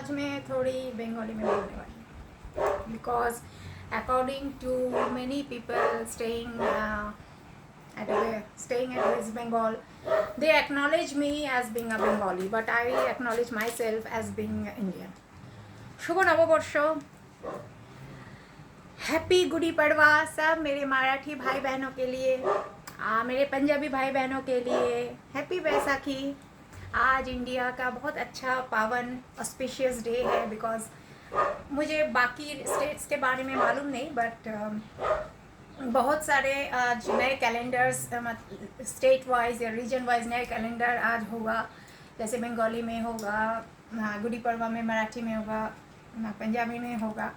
आज मैं थोड़ी बंगाली में बोलने वाली हूँ because according to many people staying at West Bengal, they acknowledge me as being a Bengali, but I acknowledge myself as being Indian. शुभ नववर्ष, हैप्पी गुड़ी पड़वा सब मेरे मराठी भाई बहनों के लिए, मेरे पंजाबी भाई बहनों के लिए हैप्पी बैसाखी। आज इंडिया का बहुत अच्छा पावन ऑस्पिशियस डे है। बिकॉज मुझे बाकी स्टेट्स के बारे में मालूम नहीं, बट बहुत सारे आज नए कैलेंडर्स स्टेट वाइज या रीजन वाइज नए कैलेंडर आज होगा। जैसे बंगाली में होगा, गुड़ी पड़वा में मराठी में होगा, पंजाबी में होगा,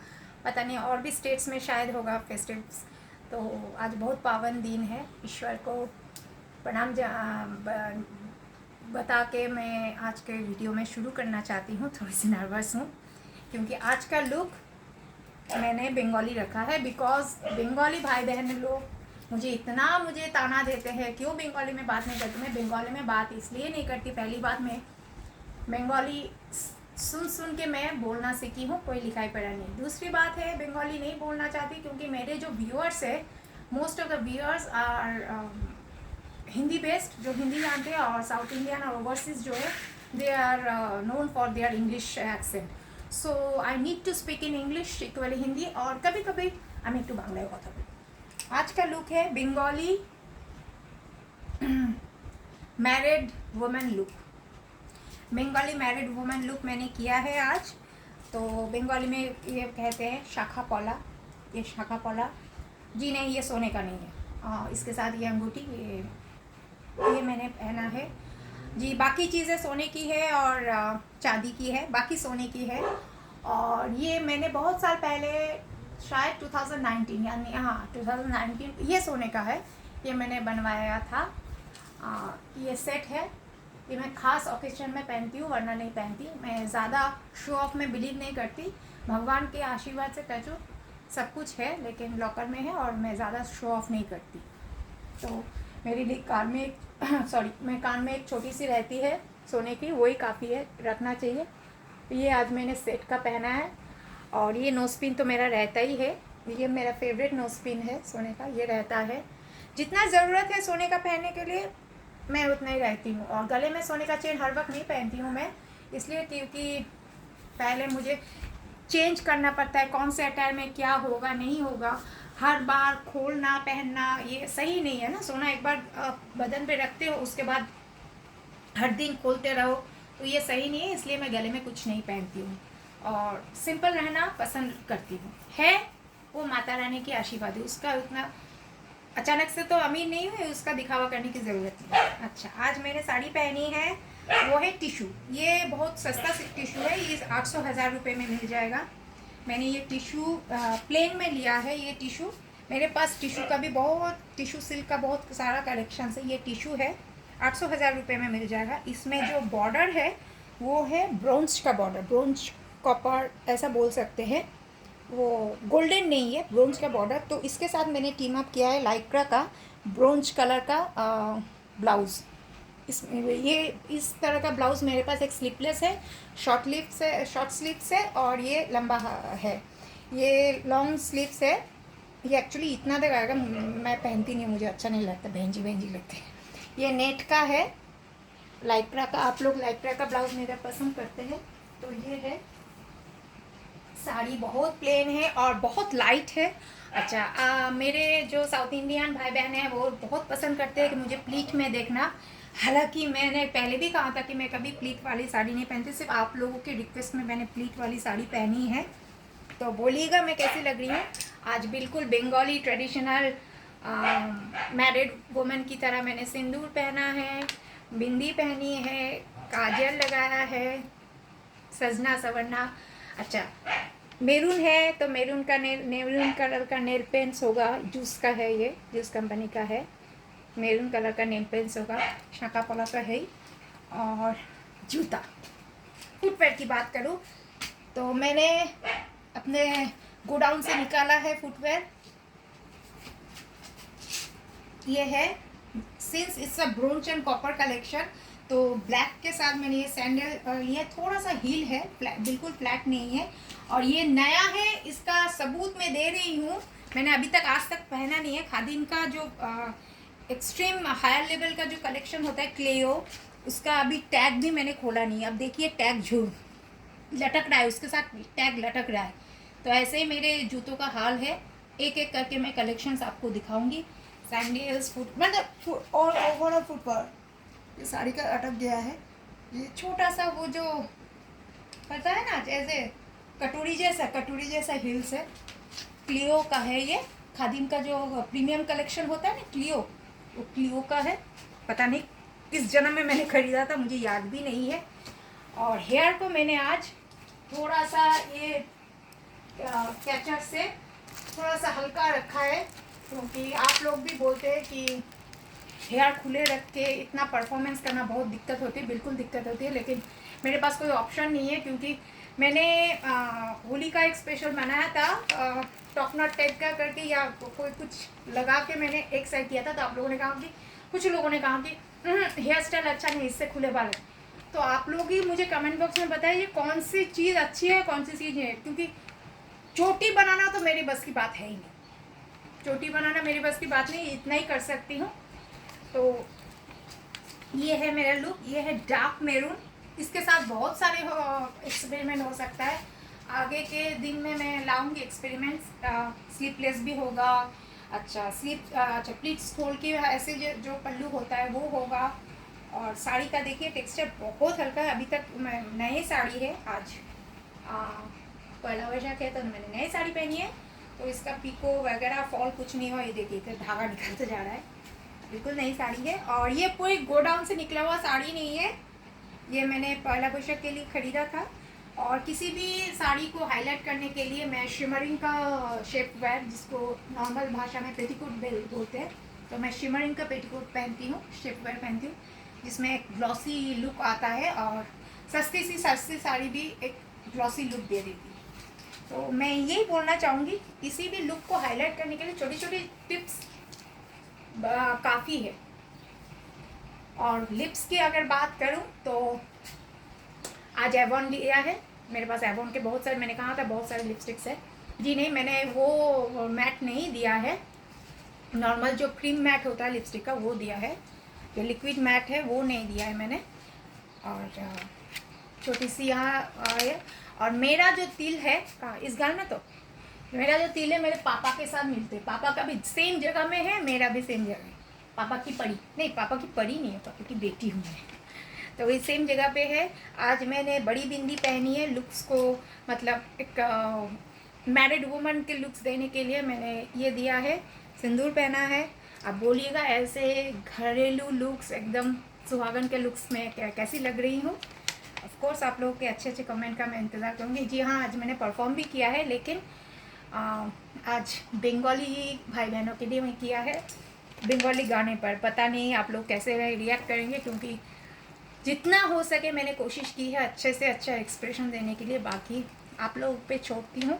पता नहीं और भी स्टेट्स में शायद होगा फेस्टिव्स। तो आज बहुत पावन दिन है। ईश्वर को प्रणाम बता के मैं आज के वीडियो में शुरू करना चाहती हूँ। थोड़ी सी नर्वस हूँ क्योंकि आज का लुक मैंने बंगाली रखा है। बिकॉज बंगाली भाई बहन लोग मुझे ताना देते हैं क्यों बंगाली में बात नहीं करती। मैं बंगाली में बात इसलिए नहीं करती, पहली बात मैं बंगाली सुन के मैं बोलना सीखी हूँ, कोई लिखाई पढ़ा नहीं। दूसरी बात है बंगाली नहीं बोलना चाहती क्योंकि मेरे जो व्यूअर्स है, most of the viewers are Hindi based, जो हिंदी जानते हैं, और साउथ इंडियन और ओवरसीज जो है they are known for their English accent. So I need to speak in English equally Hindi, और कभी कभी আমি একটু বাংলায় কথা বলি। आज का लुक है Bengali married women look. Bengali married women look मैंने किया है आज। तो बंगाली में ये कहते हैं शाखा पौला। ये शाखा पौला जी नहीं, ये सोने का नहीं है। इसके साथ ये अंगूठी ये मैंने पहना है जी। बाकी चीज़ें सोने की है और चांदी की है, बाकी सोने की है। और ये मैंने बहुत साल पहले शायद 2019 यानी 2019 ये सोने का है, ये मैंने बनवाया था। ये सेट है, ये मैं ख़ास ओकेजन में पहनती हूँ, वरना नहीं पहनती। मैं ज़्यादा शो ऑफ में बिलीव नहीं करती। भगवान के आशीर्वाद से टचो सब कुछ है, लेकिन लॉकर में है और मैं ज़्यादा शो ऑफ नहीं करती। तो मेरी लिए कान में मैं कान में एक छोटी सी रहती है सोने की, वही काफ़ी है, रखना चाहिए। ये आज मैंने सेट का पहना है। और ये नोज़पिन तो मेरा रहता ही है, ये मेरा फेवरेट नोज़पिन है सोने का, ये रहता है। जितना ज़रूरत है सोने का पहनने के लिए मैं उतना ही रहती हूँ। और गले में सोने का चेन हर वक्त नहीं पहनती हूँ मैं, इसलिए क्योंकि पहले मुझे चेंज करना पड़ता है कौन से अटायर में क्या होगा नहीं होगा। हर बार खोलना पहनना ये सही नहीं है ना। सोना एक बार बदन पे रखते हो, उसके बाद हर दिन खोलते रहो, तो ये सही नहीं है। इसलिए मैं गले में कुछ नहीं पहनती हूँ और सिंपल रहना पसंद करती हूँ। है वो माता रानी की आशीर्वाद है, उसका उतना अचानक से तो अमीर नहीं हुई, उसका दिखावा करने की ज़रूरत नहीं। अच्छा, आज मैंने साड़ी पहनी है, वो है टिशू। ये बहुत सस्ता टिशू है, ये 800-1000 रुपये में मिल जाएगा। मैंने ये टिशू प्लेन में लिया है। ये टिशू मेरे पास टिशू का भी टिशू सिल्क का बहुत सारा कलेक्शन है। ये टिशू है 800-1000 रुपये में मिल जाएगा। इसमें जो बॉर्डर है वो है ब्रोंज का बॉर्डर, ब्रोंज कॉपर ऐसा बोल सकते हैं। वो गोल्डन नहीं है, ब्रोंज का बॉर्डर। तो इसके साथ मैंने टीम अप किया है लाइक्रा का ब्रोंज कलर का ब्लाउज़। ये इस तरह का ब्लाउज़ मेरे पास एक स्लीवलेस है, शॉर्ट स्लीव्स है, और ये लंबा है, ये लॉन्ग स्लीव्स है। ये एक्चुअली इतना तक आएगा, मैं पहनती नहीं, मुझे अच्छा नहीं लगता, भेंजी लगते हैं। ये नेट का है, लाइक्रा का। आप लोग लाइक्रा का ब्लाउज़ मेरा पसंद करते हैं। तो ये है साड़ी, बहुत प्लेन है और बहुत लाइट है। अच्छा, मेरे जो साउथ इंडियन भाई बहन हैं वो बहुत पसंद करते हैं कि मुझे प्लीट में देखना। हालांकि मैंने पहले भी कहा था कि मैं कभी प्लीट वाली साड़ी नहीं पहनती, सिर्फ आप लोगों की रिक्वेस्ट में मैंने प्लीट वाली साड़ी पहनी है। तो बोलिएगा मैं कैसी लग रही हूँ। आज बिल्कुल बंगाली ट्रेडिशनल मैरिड वुमेन की तरह मैंने सिंदूर पहना है, बिंदी पहनी है, काजल लगाया है, सजना सवरना। अच्छा, मेरून है तो मेरून कलर का नेल पेंट्स होगा, जूस का है, ये जूस कंपनी का है। मेरून कलर का नेल पेंट्स होगा, शाखा पौला का है। और जूता, फुटवेयर की बात करूँ तो मैंने अपने गोडाउन से निकाला है फुटवेयर। ये है, since it's a bronze and copper collection, तो ब्लैक के साथ मैंने ये सैंडल लिया, थोड़ा सा हील है, बिल्कुल फ्लैट नहीं है, और ये नया है, इसका सबूत मैं दे रही हूँ। मैंने अभी तक आज तक पहना नहीं है। खादिम का जो एक्सट्रीम हायर लेवल का जो कलेक्शन होता है क्लेओ, उसका अभी टैग भी मैंने खोला नहीं है। अब देखिए टैग लटक रहा है, उसके साथ टैग लटक रहा है। तो ऐसे ही मेरे जूतों का हाल है। एक एक करके मैं कलेक्शंस आपको दिखाऊंगी। सैंडल्स, फुट, मतलब और ओवरऑल फुटवेयर, ये साड़ी का अटक गया है। ये छोटा सा वो जो पता है ना, जैसे कटोरी जैसा हील्स है, क्लियो का है ये। खादिम का जो प्रीमियम कलेक्शन होता है ना क्लियो, वो क्लियो का है। पता नहीं किस जन्म में मैंने खरीदा था, मुझे याद भी नहीं है। और हेयर को मैंने आज थोड़ा सा ये कैचर से थोड़ा सा हल्का रखा है, क्योंकि आप लोग भी बोलते हैं कि हेयर खुले रख के इतना परफॉर्मेंस करना बहुत दिक्कत होती है। बिल्कुल दिक्कत होती है, लेकिन मेरे पास कोई ऑप्शन नहीं है, क्योंकि मैंने होली का एक स्पेशल बनाया था टॉपनॉट टाइप का करके, या कोई कुछ लगा के मैंने एक साइड किया था। तो आप लोगों ने कहा कि कुछ लोगों ने कहा कि हेयर स्टाइल अच्छा नहीं, इससे खुले बाल। तो आप लोग ही मुझे कमेंट बॉक्स में बताइए कौन सी चीज़ अच्छी है, कौन सी चीज़ है, क्योंकि चोटी बनाना तो मेरी बस की बात है ही नहीं। चोटी बनाना मेरी बस की बात नहीं, इतना ही कर सकती हूँ। तो ये है मेरा लुक, ये है डार्क मैरून। इसके साथ बहुत सारे एक्सपेरिमेंट हो सकता है। आगे के दिन में मैं लाऊंगी एक्सपेरिमेंट्स। स्लीपलेस भी होगा, अच्छा प्लीट्स खोल के ऐसे जो पल्लू होता है वो होगा। और साड़ी का देखिए टेक्सचर बहुत हल्का है। अभी तक नई साड़ी है, आज पहला वैशाख है तो मैंने नई साड़ी पहनी है, तो इसका पीको वगैरह फॉल कुछ नहीं हुआ। ये देखिए फिर धागा निकलते जा रहा है, बिल्कुल नई साड़ी है। और ये कोई गोडाउन से निकला हुआ साड़ी नहीं है, ये मैंने पहला वैशाख के लिए ख़रीदा था। और किसी भी साड़ी को हाईलाइट करने के लिए मैं शिमरिंग का शेप वेयर, जिसको नॉर्मल भाषा में पेटीकोट बोलते हैं, तो मैं शिमरिंग का पेटीकोट पहनती हूँ, शेप वेयर पहनती हूँ, जिसमें एक ग्लॉसी लुक आता है और सस्ती साड़ी भी एक ग्लॉसी लुक दे देती है। तो मैं यही बोलना चाहूँगी, किसी भी लुक को हाईलाइट करने के लिए छोटी छोटी टिप्स काफ़ी है। और लिप्स की अगर बात करूं तो आज एवॉन लिया है। मेरे पास एवॉन के बहुत सारे, मैंने कहा था बहुत सारे लिपस्टिक्स है। जी नहीं, मैंने वो मैट नहीं दिया है, नॉर्मल जो क्रीम मैट होता है लिपस्टिक का वो दिया है। जो लिक्विड मैट है वो नहीं दिया है मैंने। और छोटी सी यहाँ है। और मेरा जो तिल है इस गाल में, तो मेरा जो तिल है मेरे पापा के साथ मिलते, पापा का भी सेम जगह में है, मेरा भी सेम जगह है। पापा की परी नहीं, पापा की परी नहीं है, पापा की बेटी हूँ मैं, तो वही सेम जगह पे है। आज मैंने बड़ी बिंदी पहनी है, लुक्स को मतलब एक मैरिड वुमन के लुक्स देने के लिए मैंने ये दिया है, सिंदूर पहना है। अब बोलिएगा ऐसे घरेलू लुक्स, एकदम सुहागन के लुक्स में कैसी लग रही हूँ। ऑफ कोर्स आप लोगों के अच्छे अच्छे कमेंट का मैं इंतज़ार करूँगी। जी हाँ, आज मैंने परफॉर्म भी किया है, लेकिन आज बंगाली भाई बहनों के लिए मैं किया है, बंगाली गाने पर। पता नहीं आप लोग कैसे रिएक्ट करेंगे, क्योंकि जितना हो सके मैंने कोशिश की है अच्छे से अच्छा एक्सप्रेशन देने के लिए। बाकी आप लोग पे छोड़ती हूँ,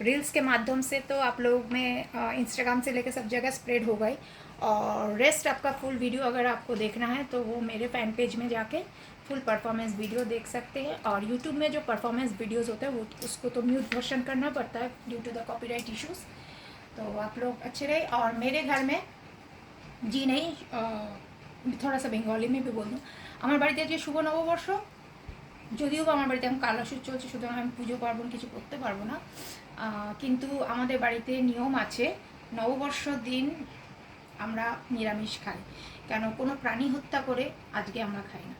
रील्स के माध्यम से तो आप लोग में इंस्टाग्राम से लेकर सब जगह स्प्रेड हो गई। और रेस्ट आपका फुल वीडियो अगर आपको देखना है तो वो मेरे फ़ैन पेज में जाके फुल परफॉर्मेंस वीडियो देख सकते हैं। और यूट्यूब में जो परफॉर्मेंस वीडियोस होते हैं वो उसको तो म्यूट वर्जन करना पड़ता है due to the copyright issues. तो आप लोग अच्छे रहे। और मेरे घर में जी नहीं, थोड़ा सा बेंगली में भी बोल दूँ, আমার বাড়িতে যে শুভ নববর্ষ, যদিও বা আমার বাড়িতে এখন কালাশুট চলছে, সুতরাং আমি পুজো পার্বণ কিছু করতে পারবো না, কিন্তু আমাদের বাড়িতে নিয়ম আছে নববর্ষর দিন আমরা নিরামিষ খাই। কেন, কোনো প্রাণী হত্যা করে আজকে আমরা খাই না।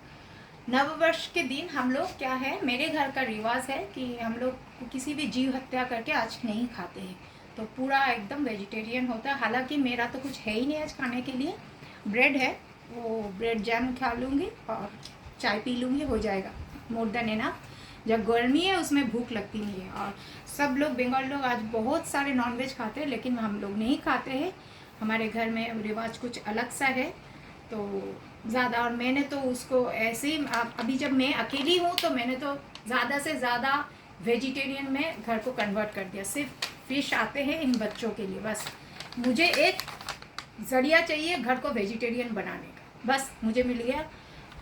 नववर्ष के दिन हम लोग क्या है, मेरे घर का रिवाज है कि हम लोग किसी भी जीव हत्या करके आज नहीं खाते हैं, तो पूरा एकदम वेजिटेरियन होता है। हालांकि मेरा तो कुछ है ही नहीं आज खाने के लिए, ब्रेड है, वो ब्रेड जैम खा लूँगी और चाय पी लूँगी, हो जाएगा मोर देन एनफ। जब गर्मी है उसमें भूख लगती नहीं है। और सब लोग बंगाल लोग आज बहुत सारे नॉनवेज खाते हैं, लेकिन हम लोग नहीं खाते हैं, हमारे घर में रिवाज कुछ अलग सा है। तो ज़्यादा, और मैंने तो उसको ऐसे ही, अभी जब मैं अकेली हूँ तो मैंने तो ज़्यादा से ज़्यादा वेजिटेरियन में घर को कन्वर्ट कर दिया। सिर्फ फिश आते हैं इन बच्चों के लिए, बस मुझे एक ज़रिया चाहिए घर को वेजिटेरियन बनाने का, बस मुझे मिल गया।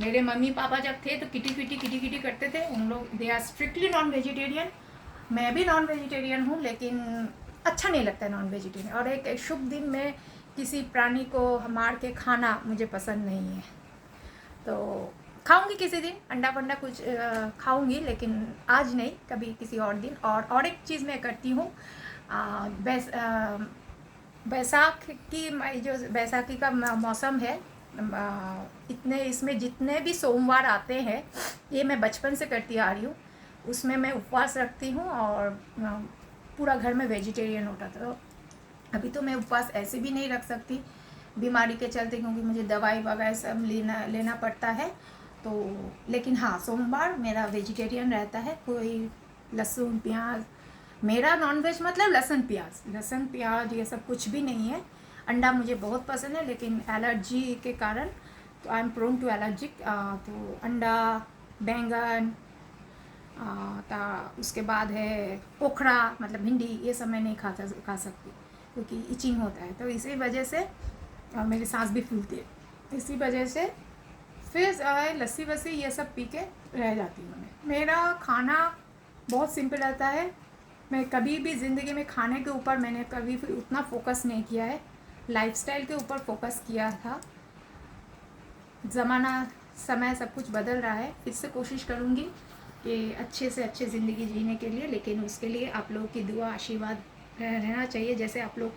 मेरे मम्मी पापा जब थे तो किटी किटी करते थे उन लोग। They are strictly non vegetarian. मैं भी नॉन वेजिटेरियन हूँ, लेकिन अच्छा नहीं लगता नॉन वेजिटेरियन। और एक शुभ दिन में किसी प्राणी को मार के खाना मुझे पसंद नहीं है। तो खाऊंगी किसी दिन अंडा वंडा कुछ खाऊंगी, लेकिन आज नहीं, कभी किसी और दिन। और एक चीज़ मैं करती हूँ, बैसाखी का मौसम है, इतने इसमें जितने भी सोमवार आते हैं, ये मैं बचपन से करती आ रही हूँ। उसमें मैं उपवास रखती हूँ और पूरा घर में वेजिटेरियन होता था। तो अभी तो मैं उपवास ऐसे भी नहीं रख सकती बीमारी के चलते, क्योंकि मुझे दवाई वगैरह सब लेना पड़ता है। तो लेकिन हाँ, सोमवार मेरा वेजिटेरियन रहता है, कोई लहसुन प्याज। मेरा नॉनवेज मतलब लहसुन प्याज ये सब कुछ भी नहीं है। अंडा मुझे बहुत पसंद है, लेकिन एलर्जी के कारण तो I am prone to allergic. तो अंडा, बैंगन, उसके बाद है ओखरा मतलब भिंडी, ये सब मैं नहीं खा सकती, क्योंकि इचिंग होता है। तो इसी वजह से मेरी सांस भी फूलती है, इसी वजह से फिर लस्सी वस्सी ये सब पी के रह जाती हूँ मैं। मेरा खाना बहुत सिंपल रहता है। मैं कभी भी ज़िंदगी में खाने के ऊपर मैंने कभी भी उतना फोकस नहीं किया है, लाइफस्टाइल के ऊपर फोकस किया था। ज़माना समय सब कुछ बदल रहा है, फिर से कोशिश करूँगी कि अच्छे से अच्छे ज़िंदगी जीने के लिए, लेकिन उसके लिए आप लोगों की दुआ आशीर्वाद रहना चाहिए। जैसे आप लोग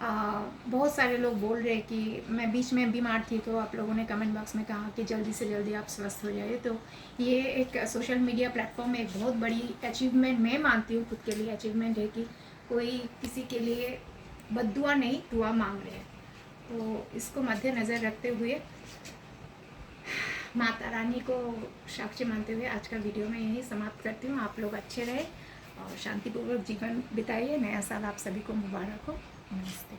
बहुत सारे लोग बोल रहे हैं कि मैं बीच में बीमार थी, तो आप लोगों ने कमेंट बॉक्स में कहा कि जल्दी से जल्दी आप स्वस्थ हो जाइए। तो ये एक सोशल मीडिया प्लेटफॉर्म में एक बहुत बड़ी अचीवमेंट मैं मानती हूँ, खुद के लिए अचीवमेंट है कि कोई किसी के लिए बद्दुआ नहीं, दुआ मांग रहे हैं। तो इसको मद्देनज़र रखते हुए, माता रानी को साक्षी मानते हुए आज का वीडियो मैं यही समाप्त करती हूँ। आप लोग अच्छे रहे और शांतिपूर्वक जीवन बिताइए। नया साल आप सभी को मुबारक हो। नमस्ते।